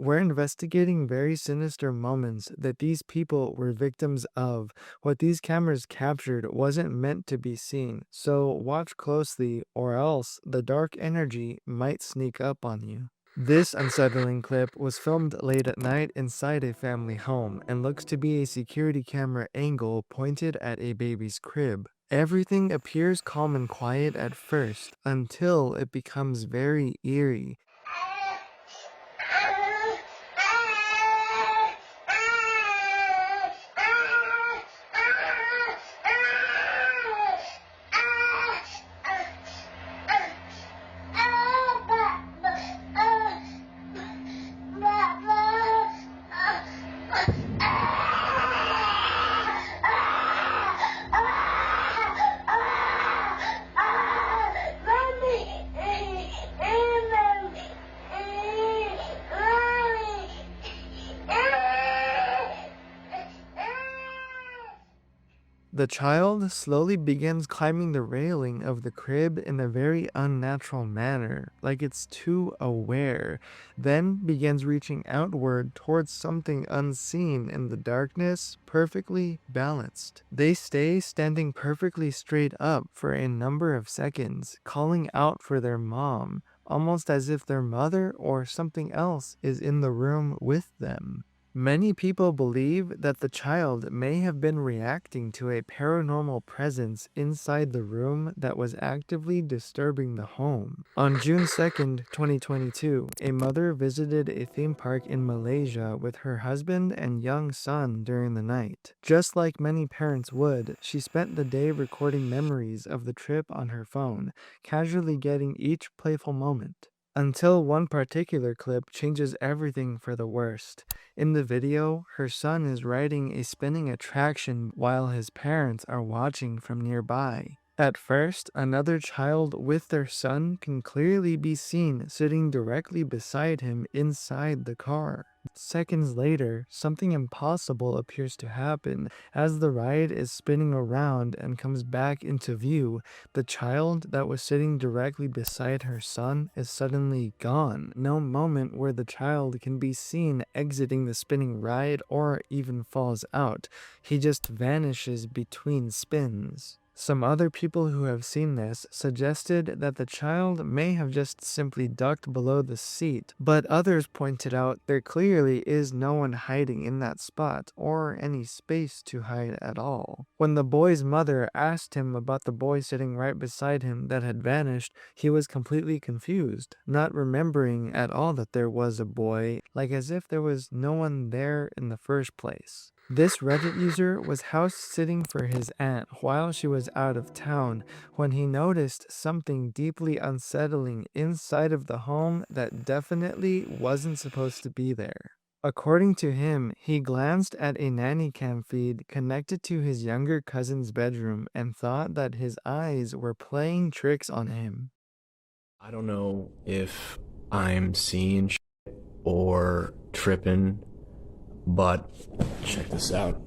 we're investigating very sinister moments that these people were victims of. What these cameras captured wasn't meant to be seen, so watch closely, or else the dark energy might sneak up on you. This unsettling clip was filmed late at night inside a family home and looks to be a security camera angle pointed at a baby's crib. Everything appears calm and quiet at first until it becomes very eerie. The child slowly begins climbing the railing of the crib in a very unnatural manner, like it's too aware, then begins reaching outward towards something unseen in the darkness, perfectly balanced. They stay standing perfectly straight up for a number of seconds, calling out for their mom, almost as if their mother or something else is in the room with them. Many people believe that the child may have been reacting to a paranormal presence inside the room that was actively disturbing the home. On June 2nd, 2022, a mother visited a theme park in Malaysia with her husband and young son during the night. Just like many parents would, she spent the day recording memories of the trip on her phone, casually getting each playful moment. Until one particular clip changes everything for the worst. In the video, her son is riding a spinning attraction while his parents are watching from nearby. At first, another child with their son can clearly be seen sitting directly beside him inside the car. Seconds later, something impossible appears to happen. As the ride is spinning around and comes back into view, the child that was sitting directly beside her son is suddenly gone. No moment where the child can be seen exiting the spinning ride or even falls out. He just vanishes between spins. Some other people who have seen this suggested that the child may have just simply ducked below the seat, but others pointed out there clearly is no one hiding in that spot or any space to hide at all. When the boy's mother asked him about the boy sitting right beside him that had vanished, he was completely confused, not remembering at all that there was a boy, like as if there was no one there in the first place. This Reddit user was house sitting for his aunt while she was out of town when he noticed something deeply unsettling inside of the home that definitely wasn't supposed to be there. According to him, he glanced at a nanny cam feed connected to his younger cousin's bedroom and thought that his eyes were playing tricks on him. I don't know if I'm seeing shit or tripping, but check this out.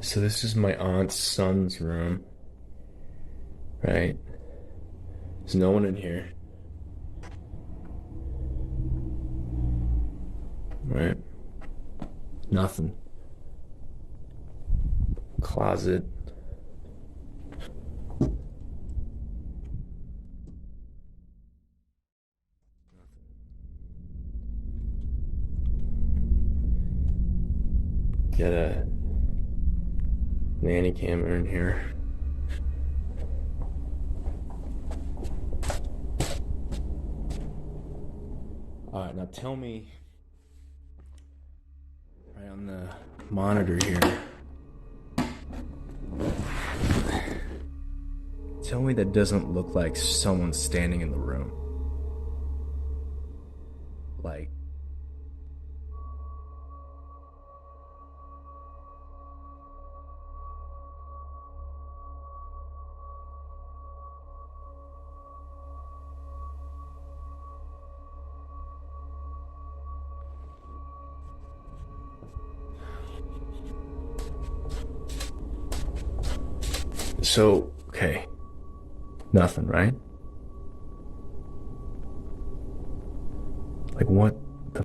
So this is my aunt's son's room, right? There's no one in here. Right? Nothing. Closet. Got a nanny camera in here. Alright, now tell me, right on the monitor here, tell me that doesn't look like someone standing in the room. Like, so, okay. Nothing, right? Like what the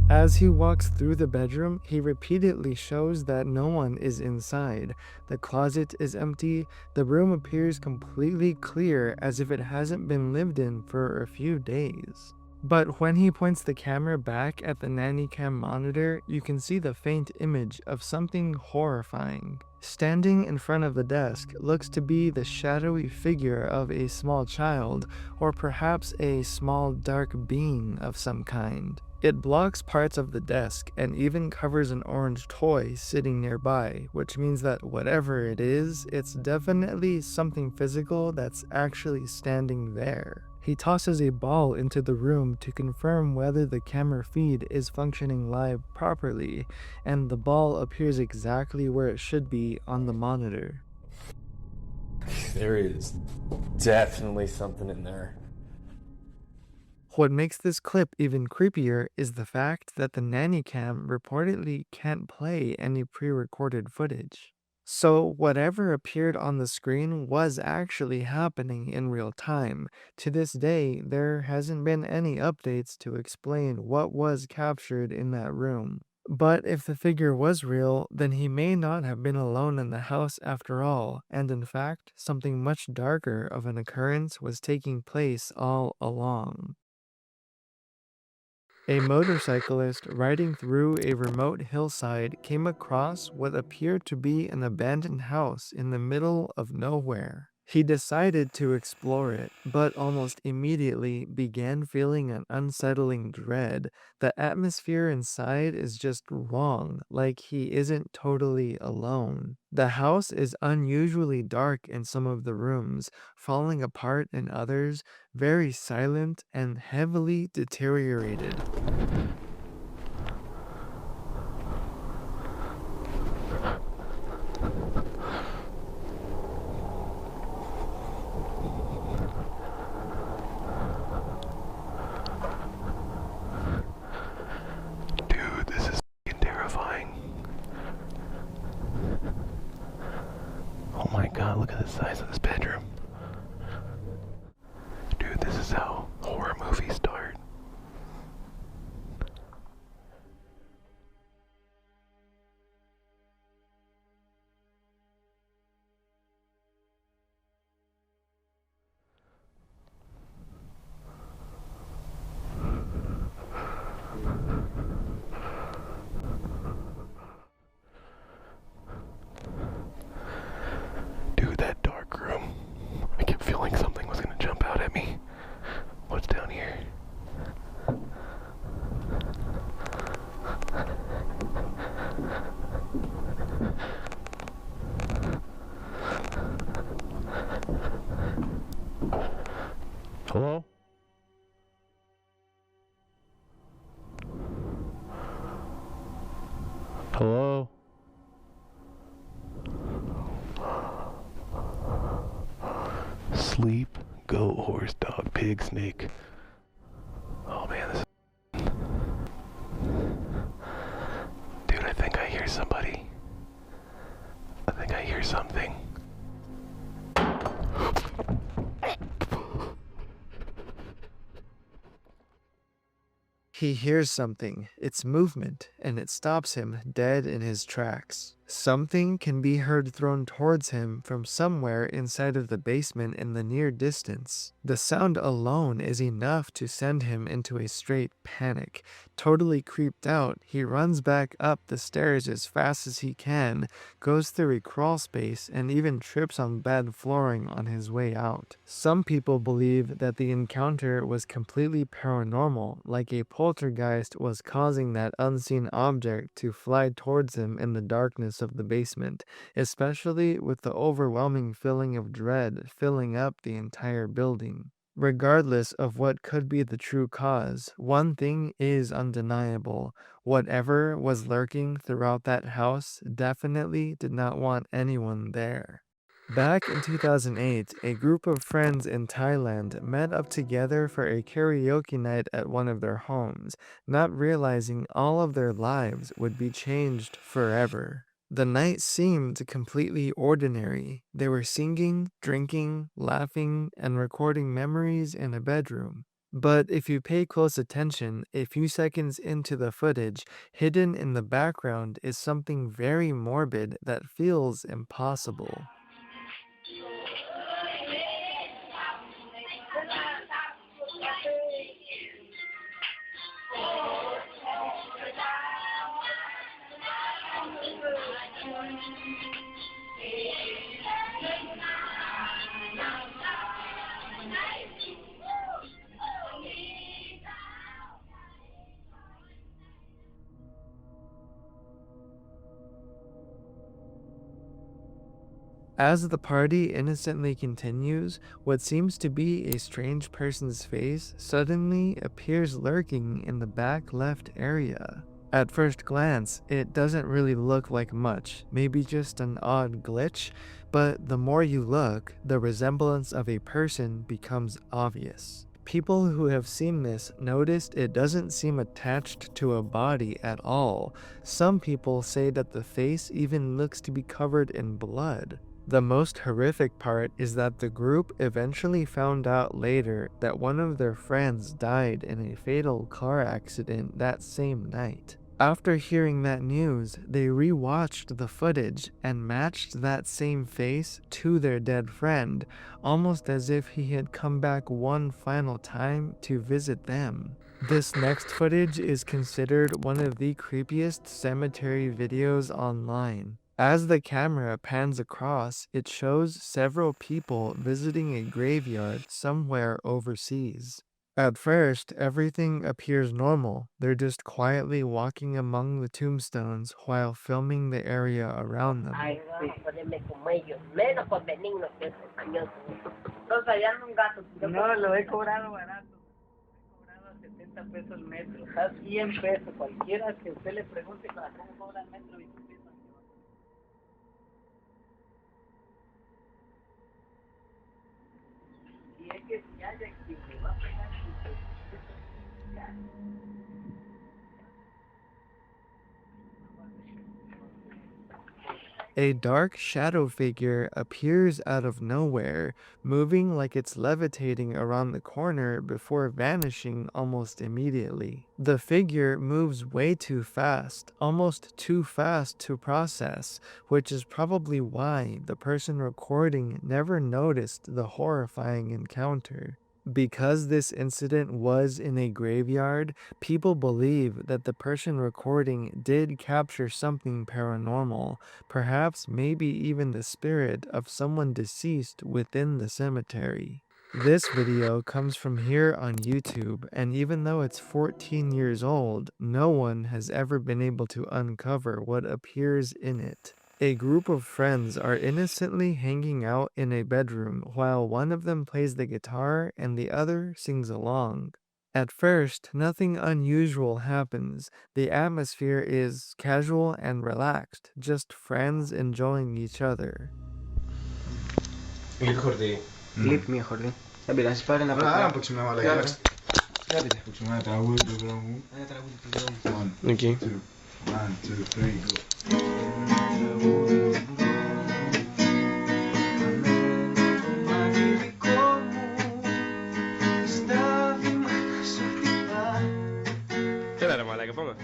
As he walks through the bedroom, he repeatedly shows that no one is inside. The closet is empty, the room appears completely clear as if it hasn't been lived in for a few days. But when he points the camera back at the nanny cam monitor, you can see the faint image of something horrifying. Standing in front of the desk looks to be the shadowy figure of a small child, or perhaps a small dark being of some kind. It blocks parts of the desk and even covers an orange toy sitting nearby, which means that whatever it is, it's definitely something physical that's actually standing there. He tosses a ball into the room to confirm whether the camera feed is functioning live properly, and the ball appears exactly where it should be on the monitor. There is definitely something in there. What makes this clip even creepier is the fact that the nanny cam reportedly can't play any pre-recorded footage. So whatever appeared on the screen was actually happening in real time. To this day, there hasn't been any updates to explain what was captured in that room. But if the figure was real, then he may not have been alone in the house after all, and in fact, something much darker of an occurrence was taking place all along. A motorcyclist riding through a remote hillside came across what appeared to be an abandoned house in the middle of nowhere. He decided to explore it, but almost immediately began feeling an unsettling dread. The atmosphere inside is just wrong, like he isn't totally alone. The house is unusually dark in some of the rooms, falling apart in others, very silent and heavily deteriorated. Dude, this is f***ing terrifying. Oh my god, look at the size of this bedroom. Dude, this is how horror movies start. Dude, that dark room. I kept feeling something was gonna jump out at me. What's down here? Hello? Hello? Sleep, goat, horse, dog, pig, snake. Oh man, this is... Dude, I think I hear somebody. I think I hear something. He hears something, it's movement, and it stops him dead in his tracks. Something can be heard thrown towards him from somewhere inside of the basement in the near distance. The sound alone is enough to send him into a straight panic. Totally creeped out, he runs back up the stairs as fast as he can, goes through a crawl space, and even trips on bad flooring on his way out. Some people believe that the encounter was completely paranormal, like a poltergeist was causing that unseen object to fly towards him in the darkness of the basement, especially with the overwhelming feeling of dread filling up the entire building. Regardless of what could be the true cause, one thing is undeniable. Whatever was lurking throughout that house definitely did not want anyone there. Back in 2008, a group of friends in Thailand met up together for a karaoke night at one of their homes, not realizing all of their lives would be changed forever. The night seemed completely ordinary. They were singing, drinking, laughing, and recording memories in a bedroom. But if you pay close attention, a few seconds into the footage, hidden in the background is something very morbid that feels impossible. As the party innocently continues, what seems to be a strange person's face suddenly appears lurking in the back left area. At first glance, it doesn't really look like much, maybe just an odd glitch, but the more you look, the resemblance of a person becomes obvious. People who have seen this noticed it doesn't seem attached to a body at all. Some people say that the face even looks to be covered in blood. The most horrific part is that the group eventually found out later that one of their friends died in a fatal car accident that same night. After hearing that news, they re-watched the footage and matched that same face to their dead friend, almost as if he had come back one final time to visit them. This next footage is considered one of the creepiest cemetery videos online. As the camera pans across, it shows several people visiting a graveyard somewhere overseas. At first, everything appears normal. They're just quietly walking among the tombstones while filming the area around them. Ay, sí, ponerme como ellos, menos con benignos que esos años. Entonces allá un gato. No, lo he cobrado barato. He cobrado a 70 pesos el metro. A 100 pesos. Cualquiera que usted le pregunte cómo cobra el metro y empiezan a llevar. Y es que si haya quien me va a pegar, ya. A dark shadow figure appears out of nowhere, moving like it's levitating around the corner before vanishing almost immediately. The figure moves way too fast, almost too fast to process, which is probably why the person recording never noticed the horrifying encounter. Because this incident was in a graveyard, people believe that the person recording did capture something paranormal, perhaps maybe even the spirit of someone deceased within the cemetery. This video comes from here on YouTube, and even though it's 14 years old, no one has ever been able to uncover what appears in it. A group of friends are innocently hanging out in a bedroom while one of them plays the guitar and the other sings along. At first, nothing unusual happens. The atmosphere is casual and relaxed, just friends enjoying each other. Clip Jordi. Clip mi Jordi. Sabi lang, parang Wala, napaka... pag sumama lang yan. Sabi lang. Pag sumama, tawag, tawag. Ano talaga dito? 1, Okay. 2, 1, 2, 3, go. Kailan naman lagi po nga?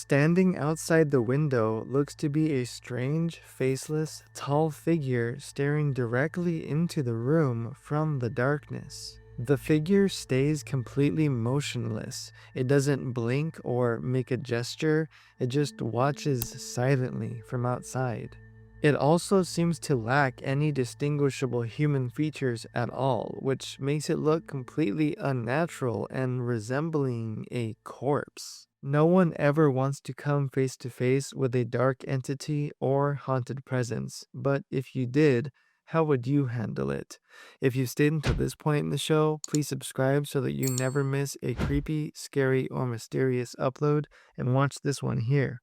Standing outside the window looks to be a strange, faceless, tall figure staring directly into the room from the darkness. The figure stays completely motionless. It doesn't blink or make a gesture, it just watches silently from outside. It also seems to lack any distinguishable human features at all, which makes it look completely unnatural and resembling a corpse. No one ever wants to come face to face with a dark entity or haunted presence, but if you did, how would you handle it? If you stayed until this point in the show, please subscribe so that you never miss a creepy, scary, or mysterious upload, and watch this one here.